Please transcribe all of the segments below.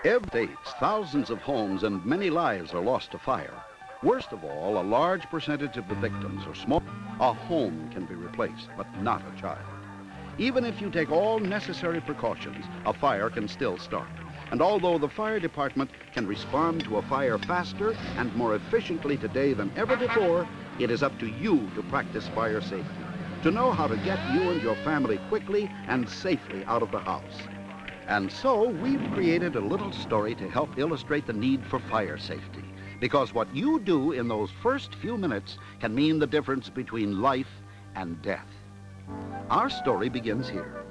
Every States, thousands of homes and many lives are lost to fire. Worst of all, a large percentage of the victims are small. A home can be replaced, but not a child. Even if you take all necessary precautions, a fire can still start. And although the fire department can respond to a fire faster and more efficiently today than ever before, it is up to you to practice fire safety, to know how to get you and your family quickly and safely out of the house. And so we've created a little story to help illustrate the need for fire safety, because what you do in those first few minutes can mean the difference between life and death. Our story begins here.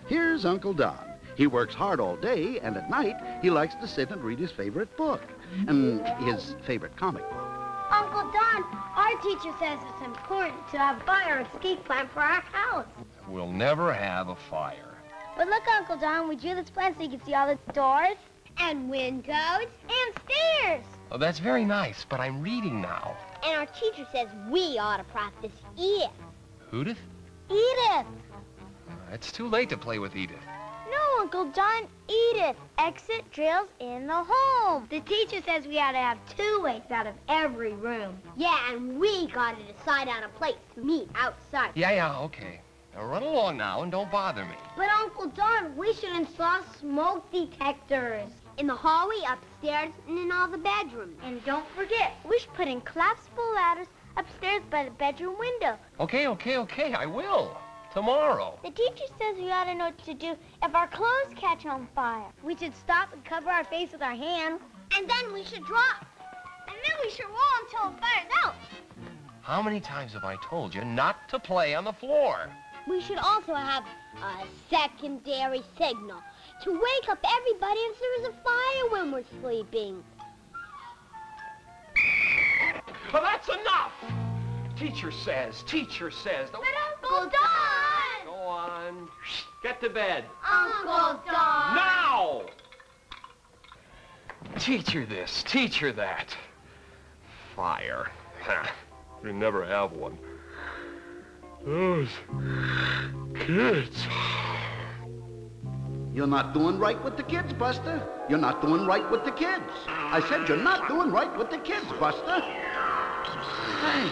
Here's Uncle Don. He works hard all day, and at night, he likes to sit and read his favorite book, and his favorite comic book. Uncle Don, our teacher says it's important to have a fire escape plan for our house. We'll never have a fire. But look, Uncle Don, we drew this plan so you can see all the doors and windows and stairs. Oh, that's very nice, but I'm reading now. And our teacher says we ought to practice Edith. Edith? Edith! It's too late to play with Edith. No, Uncle John, Edith. Exit drills in the home. The teacher says we ought to have 2 weights out of every room. Yeah, and we got to decide on a place to meet outside. Yeah, okay. Now run along now and don't bother me. But Uncle Don, we should install smoke detectors. In the hallway, upstairs, and in all the bedrooms. And don't forget, we should put in collapsible ladders upstairs by the bedroom window. Okay, I will. Tomorrow. The teacher says we ought to know what to do if our clothes catch on fire. We should stop and cover our face with our hands. And then we should drop. And then we should roll until it fires out. How many times have I told you not to play on the floor? We should also have a secondary signal to wake up everybody if there is a fire when we're sleeping. Well, that's enough! Teacher says. But Uncle Don! Go on. Get to bed. Uncle Don! Now! Teacher this, teacher that. Fire. We never have one. Those kids. You're not doing right with the kids, Buster. You're not doing right with the kids. I said you're not doing right with the kids, Buster. Hey,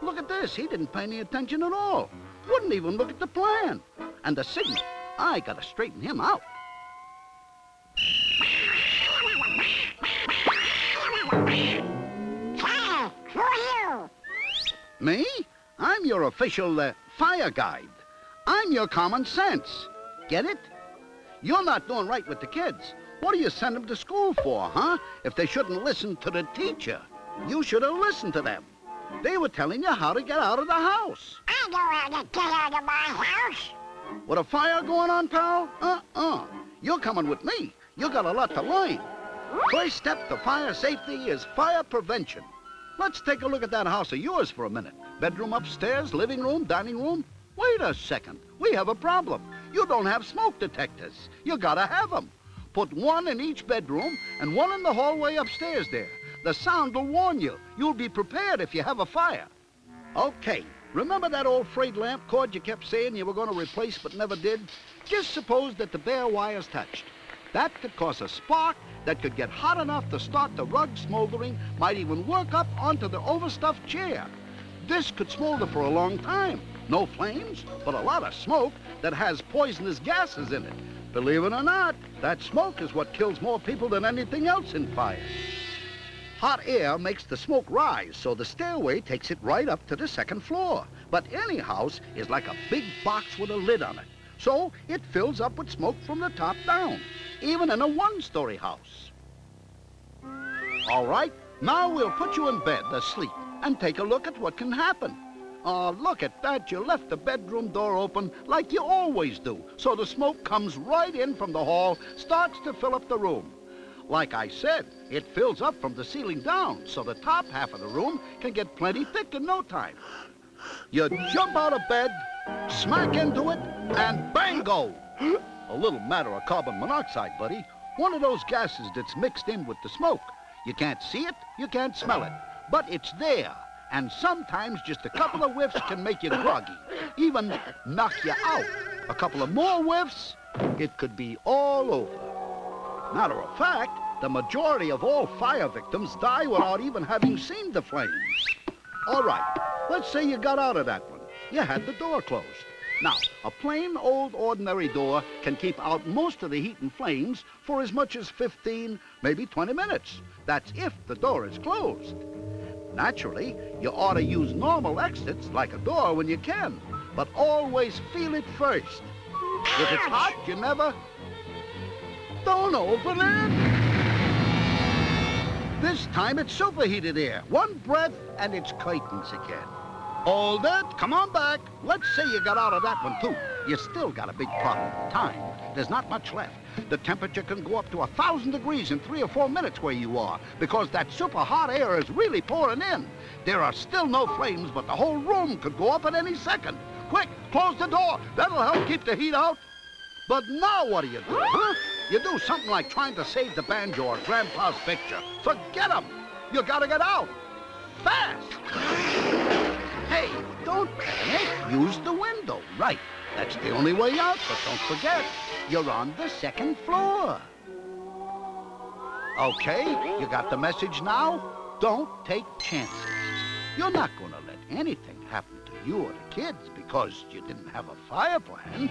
look at this. He didn't pay any attention at all. Wouldn't even look at the plan. And the signal. I gotta straighten him out. Hey, who are you? Me? I'm your official fire guide. I'm your common sense. Get it? You're not doing right with the kids. What do you send them to school for, huh? If they shouldn't listen to the teacher. You should have listened to them. They were telling you how to get out of the house. I know how to get out of my house. With a fire going on, pal? You're coming with me. You got a lot to learn. First step to fire safety is fire prevention. Let's take a look at that house of yours for a minute. Bedroom upstairs, living room, dining room. Wait a second. We have a problem. You don't have smoke detectors. You gotta have them. Put one in each bedroom and one in the hallway upstairs there. The sound will warn you. You'll be prepared if you have a fire. Okay, remember that old frayed lamp cord you kept saying you were going to replace but never did? Just suppose that the bare wire's touched. That could cause a spark that could get hot enough to start the rug smoldering, might even work up onto the overstuffed chair. This could smolder for a long time. No flames, but a lot of smoke that has poisonous gases in it. Believe it or not, that smoke is what kills more people than anything else in fire. Hot air makes the smoke rise, so the stairway takes it right up to the second floor. But any house is like a big box with a lid on it. So it fills up with smoke from the top down, even in a one-story house. All right, now we'll put you in bed asleep and take a look at what can happen. Oh, look at that. You left the bedroom door open like you always do, so the smoke comes right in from the hall, starts to fill up the room. Like I said, it fills up from the ceiling down, so the top half of the room can get plenty thick in no time. You jump out of bed, smack into it, and bango! A little matter of carbon monoxide, buddy. One of those gases that's mixed in with the smoke. You can't see it, you can't smell it, but it's there. And sometimes just a couple of whiffs can make you groggy, even knock you out. A couple of more whiffs, it could be all over. Matter of fact, the majority of all fire victims die without even having seen the flames. All right, let's say you got out of that one. You had the door closed. Now, a plain old ordinary door can keep out most of the heat and flames for as much as 15, maybe 20 minutes. That's if the door is closed. Naturally, you ought to use normal exits like a door when you can, but always feel it first. If it's hot, you never... Don't open it! This time it's superheated air. One breath and it's curtains again. Hold it. Come on back. Let's say you got out of that one, too. You still got a big problem. Time. There's not much left. The temperature can go up to 1,000 degrees in 3 or 4 minutes where you are, because that super hot air is really pouring in. There are still no flames, but the whole room could go up at any second. Quick, close the door. That'll help keep the heat out. But now what do, huh? You do something like trying to save the banjo or Grandpa's picture. Forget 'em. You gotta get out. Fast. Hey, don't panic. Use the window. Right. That's the only way out, but don't forget, you're on the 2nd floor. Okay, you got the message now? Don't take chances. You're not gonna let anything happen to you or the kids because you didn't have a fire plan.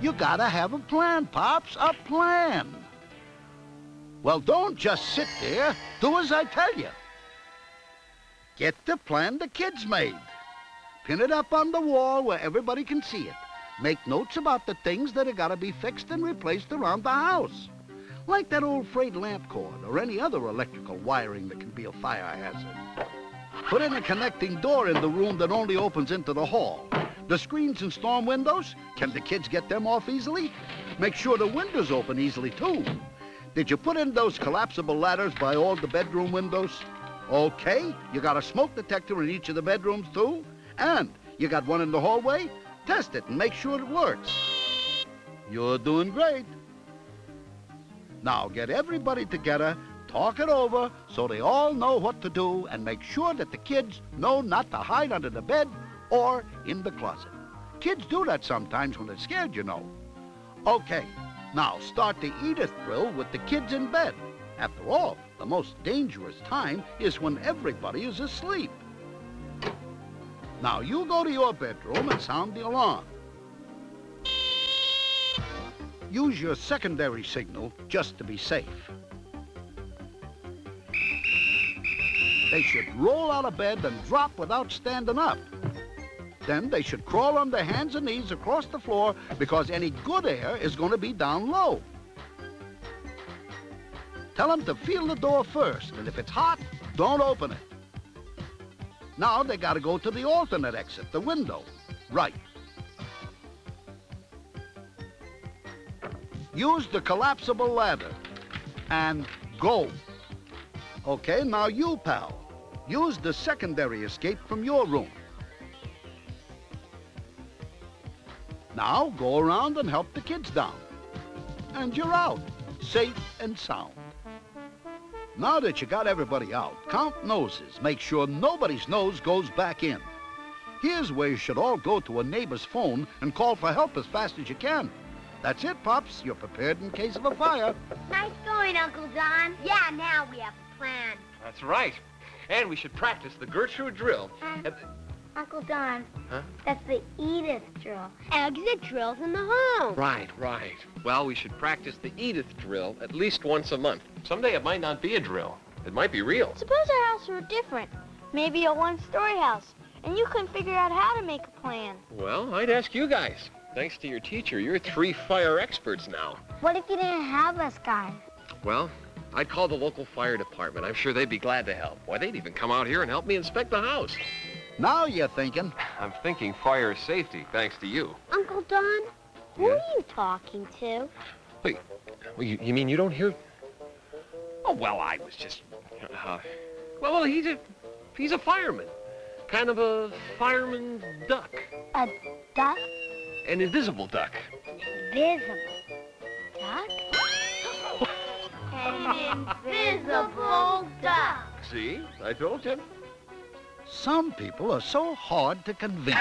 You gotta have a plan, Pops, a plan. Well, don't just sit there. Do as I tell you. Get the plan the kids made. Pin it up on the wall where everybody can see it. Make notes about the things that have got to be fixed and replaced around the house. Like that old frayed lamp cord or any other electrical wiring that can be a fire hazard. Put in a connecting door in the room that only opens into the hall. The screens and storm windows, can the kids get them off easily? Make sure the windows open easily, too. Did you put in those collapsible ladders by all the bedroom windows? Okay, you got a smoke detector in each of the bedrooms, too? And you got one in the hallway? Test it and make sure it works. You're doing great. Now get everybody together, talk it over so they all know what to do, and make sure that the kids know not to hide under the bed or in the closet. Kids do that sometimes when they're scared, you know. Okay, now start the Edith drill with the kids in bed. After all, the most dangerous time is when everybody is asleep. Now, you go to your bedroom and sound the alarm. Use your secondary signal just to be safe. They should roll out of bed and drop without standing up. Then they should crawl on their hands and knees across the floor because any good air is going to be down low. Tell them to feel the door first, and if it's hot, don't open it. Now they got to go to the alternate exit, the window. Right. Use the collapsible ladder. And go. Okay, now you, pal. Use the secondary escape from your room. Now go around and help the kids down. And you're out, safe and sound. Now that you got everybody out, count noses. Make sure nobody's nose goes back in. Here's where you should all go to a neighbor's phone and call for help as fast as you can. That's it, Pops. You're prepared in case of a fire. Nice going, Uncle Don. Yeah, now we have a plan. That's right. And we should practice the Gertrude drill. Uncle Don, Huh? that's the Edith drill. Exit drills in the home. Right. Well, we should practice the Edith drill at least once a month. Someday it might not be a drill. It might be real. Suppose our house were different. Maybe a one-story house. And you couldn't figure out how to make a plan. Well, I'd ask you guys. Thanks to your teacher, you're 3 fire experts now. What if you didn't have us guys? Well, I'd call the local fire department. I'm sure they'd be glad to help. Why, they'd even come out here and help me inspect the house. Now you're thinking. I'm thinking fire safety, thanks to you. Uncle Don, who Yeah? are you talking to? Wait, well, you mean you don't hear... Oh, well, I was just... well, he's a fireman. Kind of a fireman duck. A duck? An invisible duck. Invisible duck? An invisible duck. See? I told you. Some people are so hard to convince.